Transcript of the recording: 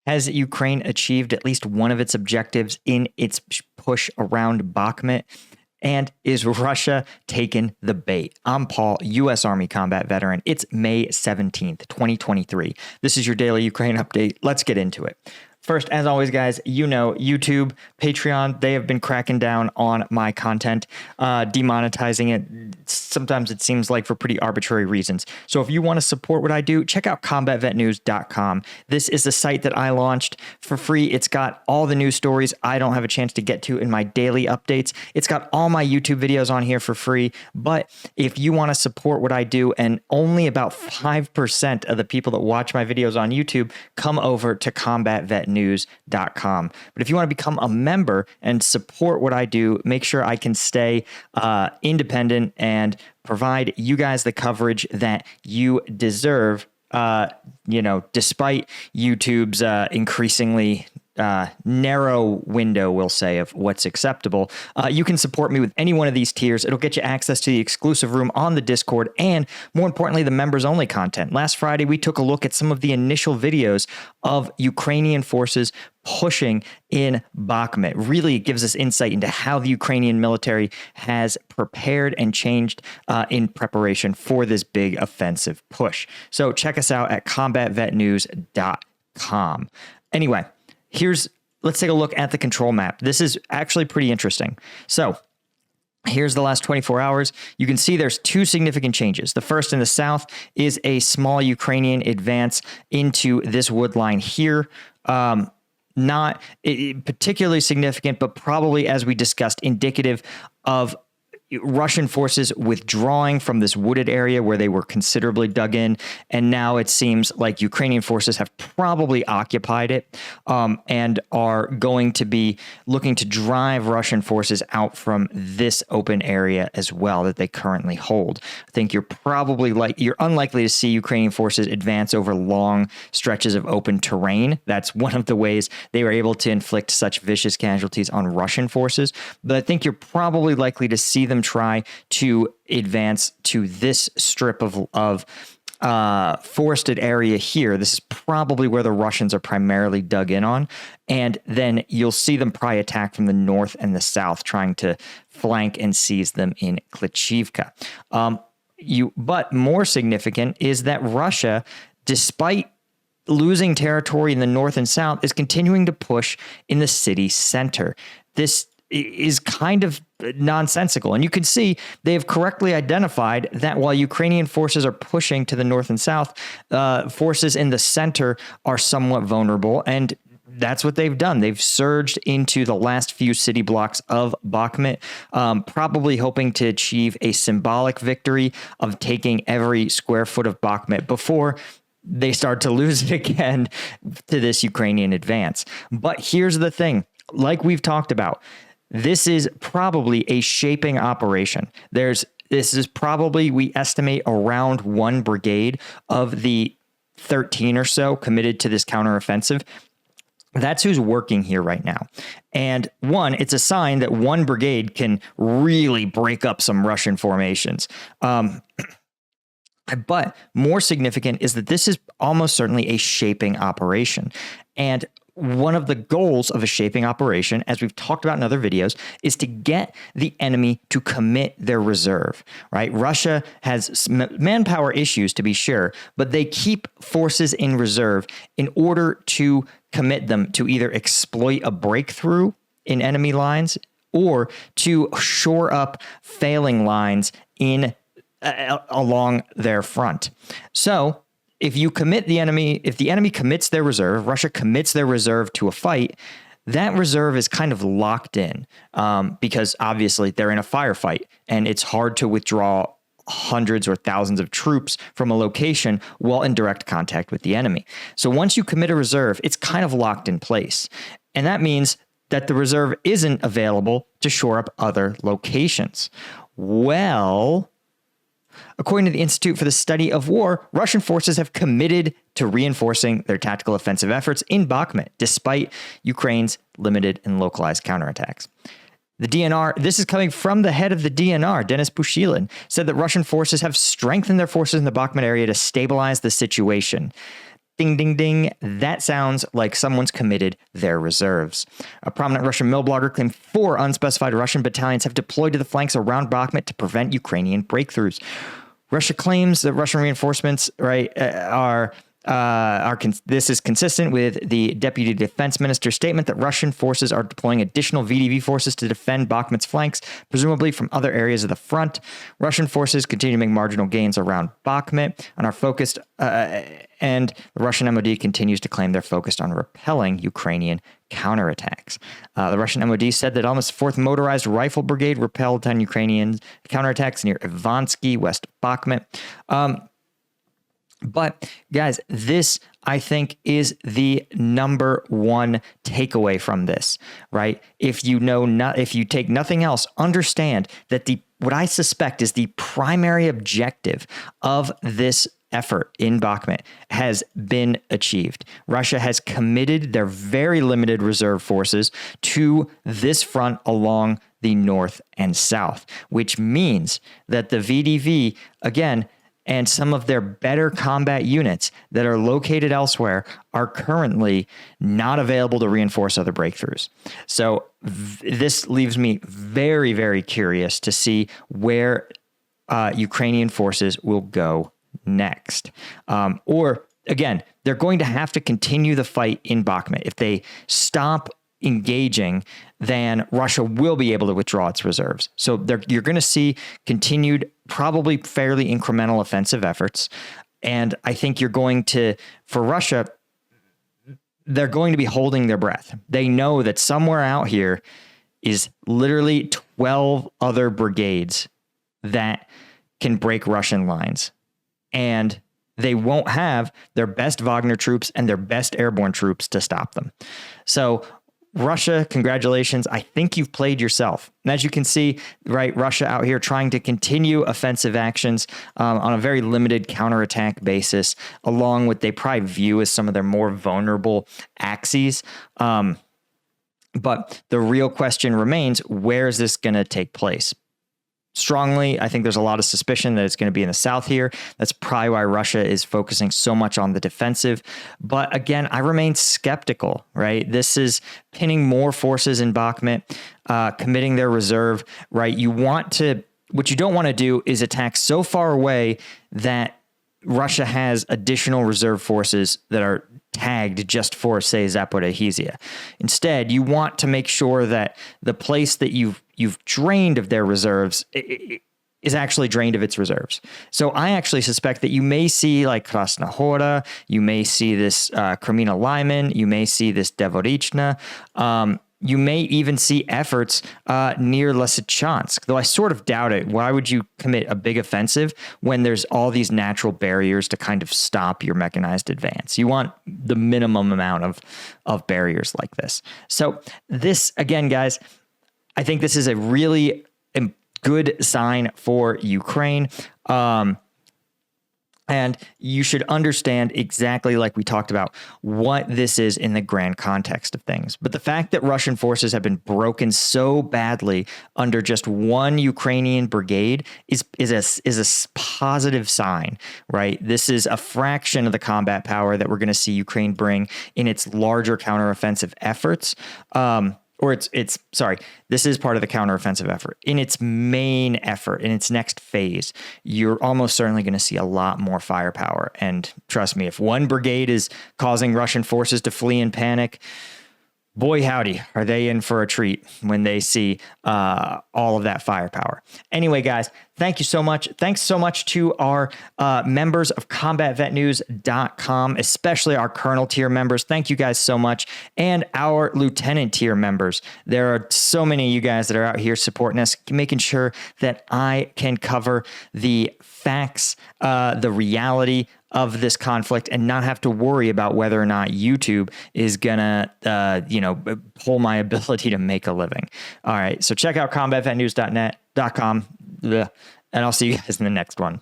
Has Ukraine achieved at least one of its objectives in its push around Bakhmut? And is Russia taking the bait? I'm Paul, U.S. Army combat veteran. It's May 17th, 2023. This is your daily Ukraine update. Let's get into it. First, as always, guys, you know, YouTube, Patreon, they have been cracking down on my content, demonetizing it. Sometimes it seems like for pretty arbitrary reasons. So if you want to support what I do, check out combatvetnews.com. This is the site that I launched for free. It's got all the news stories I don't have a chance to get to in my daily updates. It's got all my YouTube videos on here for free. But if you want to support what I do, and only about 5% of the people that watch my videos on YouTube come over to combatvetnews.com. But if you want to become a member and support what I do, make sure I can stay independent and provide you guys the coverage that you deserve, despite YouTube's increasingly narrow window, we'll say, of what's acceptable. You can support me with any one of these tiers. It'll get you access to the exclusive room on the Discord and, more importantly, the members only content. Last Friday, we took a look at some of the initial videos of Ukrainian forces pushing in Bakhmut. Really, it gives us insight into how the Ukrainian military has prepared and changed in preparation for this big offensive push. So check us out at combatvetnews.com. Anyway, let's take a look at the control map. This is actually pretty interesting. So here's the last 24 hours. You can see there's two significant changes. The first in the south is a small Ukrainian advance into this wood line here. Not particularly significant, but probably, as we discussed, indicative of Russian forces withdrawing from this wooded area where they were considerably dug in. And now it seems like Ukrainian forces have probably occupied it and are going to be looking to drive Russian forces out from this open area as well that they currently hold. I think you're unlikely to see Ukrainian forces advance over long stretches of open terrain. That's one of the ways they were able to inflict such vicious casualties on Russian forces. But I think you're probably likely to see them try to advance to this strip of forested area here. This is probably where the Russians are primarily dug in on. And then you'll see them probably attack from the north and the south, trying to flank and seize them in Klitschivka. But more significant is that Russia, despite losing territory in the north and south, is continuing to push in the city center. This is kind of nonsensical. And you can see they have correctly identified that while Ukrainian forces are pushing to the north and south, forces in the center are somewhat vulnerable. And that's what they've done. They've surged into the last few city blocks of Bakhmut, probably hoping to achieve a symbolic victory of taking every square foot of Bakhmut before they start to lose it again to this Ukrainian advance. But here's the thing, like we've talked about, this is probably a shaping operation. This is probably, we estimate, around one brigade of the 13 or so committed to this counteroffensive. That's who's working here right now. And one, it's a sign that one brigade can really break up some Russian formations. But more significant is that this is almost certainly a shaping operation. And one of the goals of a shaping operation, as we've talked about in other videos, is to get the enemy to commit their reserve, right? Russia has manpower issues, to be sure, but they keep forces in reserve in order to commit them to either exploit a breakthrough in enemy lines or to shore up failing lines along their front. So if the enemy commits their reserve, Russia commits their reserve to a fight, that reserve is kind of locked in because obviously they're in a firefight and it's hard to withdraw hundreds or thousands of troops from a location while in direct contact with the enemy. So once you commit a reserve, it's kind of locked in place. And that means that the reserve isn't available to shore up other locations. Well, according to the Institute for the Study of War, Russian forces have committed to reinforcing their tactical offensive efforts in Bakhmut, despite Ukraine's limited and localized counterattacks. The DNR, this is coming from the head of the DNR, Denis Pushilin, said that Russian forces have strengthened their forces in the Bakhmut area to stabilize the situation. Ding, ding, ding. That sounds like someone's committed their reserves. A prominent Russian mill blogger claimed 4 unspecified Russian battalions have deployed to the flanks around Bakhmut to prevent Ukrainian breakthroughs. Russia claims that Russian reinforcements, this is consistent with the deputy defense minister's statement that Russian forces are deploying additional VDV forces to defend Bakhmut's flanks, presumably from other areas of the front. Russian forces continue to make marginal gains around Bakhmut and are focused, and the Russian MOD continues to claim they're focused on repelling Ukrainian counterattacks. The Russian MOD said that almost 4th Motorized Rifle Brigade repelled 10 Ukrainian counterattacks near Ivansky, west of Bakhmut. But guys, this I think is the number one takeaway from this, right? If you take nothing else, understand that what I suspect is the primary objective of this effort in Bakhmut has been achieved. Russia has committed their very limited reserve forces to this front along the north and south, which means that the VDV, again, and some of their better combat units that are located elsewhere are currently not available to reinforce other breakthroughs. So this leaves me very, very curious to see where Ukrainian forces will go next. Or again, they're going to have to continue the fight in Bakhmut. If they stop engaging, then Russia will be able to withdraw its reserves. So you're going to see continued, probably fairly incremental offensive efforts. And I think for Russia, they're going to be holding their breath. They know that somewhere out here is literally 12 other brigades that can break Russian lines. And they won't have their best Wagner troops and their best airborne troops to stop them. So Russia, congratulations. I think you've played yourself. And as you can see, right, Russia out here trying to continue offensive actions on a very limited counterattack basis, along with they probably view as some of their more vulnerable axes. But the real question remains, where is this going to take place? Strongly, I think there's a lot of suspicion that it's going to be in the south here. That's probably why Russia is focusing so much on the defensive. But again, I remain skeptical, right? This is pinning more forces in Bakhmut, committing their reserve, right? What you don't want to do is attack so far away that Russia has additional reserve forces that are tagged just for, say, Zaporizhzhia. Instead, you want to make sure that the place that you've drained of their reserves is actually drained of its reserves. So I actually suspect that you may see like Krasnohora, you may see this Kremina Lyman, you may see this Devorichna, you may even see efforts near Lysychansk, though I sort of doubt it. Why would you commit a big offensive when there's all these natural barriers to kind of stop your mechanized advance? You want the minimum amount of barriers like this. So this, again, guys, I think this is a really good sign for Ukraine. And you should understand exactly, like we talked about, what this is in the grand context of things. But the fact that Russian forces have been broken so badly under just one Ukrainian brigade is a positive sign, right? This is a fraction of the combat power that we're going to see Ukraine bring in its larger counteroffensive efforts. This is part of the counteroffensive effort. In its main effort, in its next phase, you're almost certainly going to see a lot more firepower. And trust me, if one brigade is causing Russian forces to flee in panic, boy, howdy, are they in for a treat when they see all of that firepower. Anyway, guys, thank you so much. Thanks so much to our members of CombatVetNews.com, especially our Colonel tier members. Thank you guys so much. And our Lieutenant tier members. There are so many of you guys that are out here supporting us, making sure that I can cover the facts, the reality of this conflict and not have to worry about whether or not YouTube is gonna, pull my ability to make a living. All right. So check out combatvetnews.com, and I'll see you guys in the next one.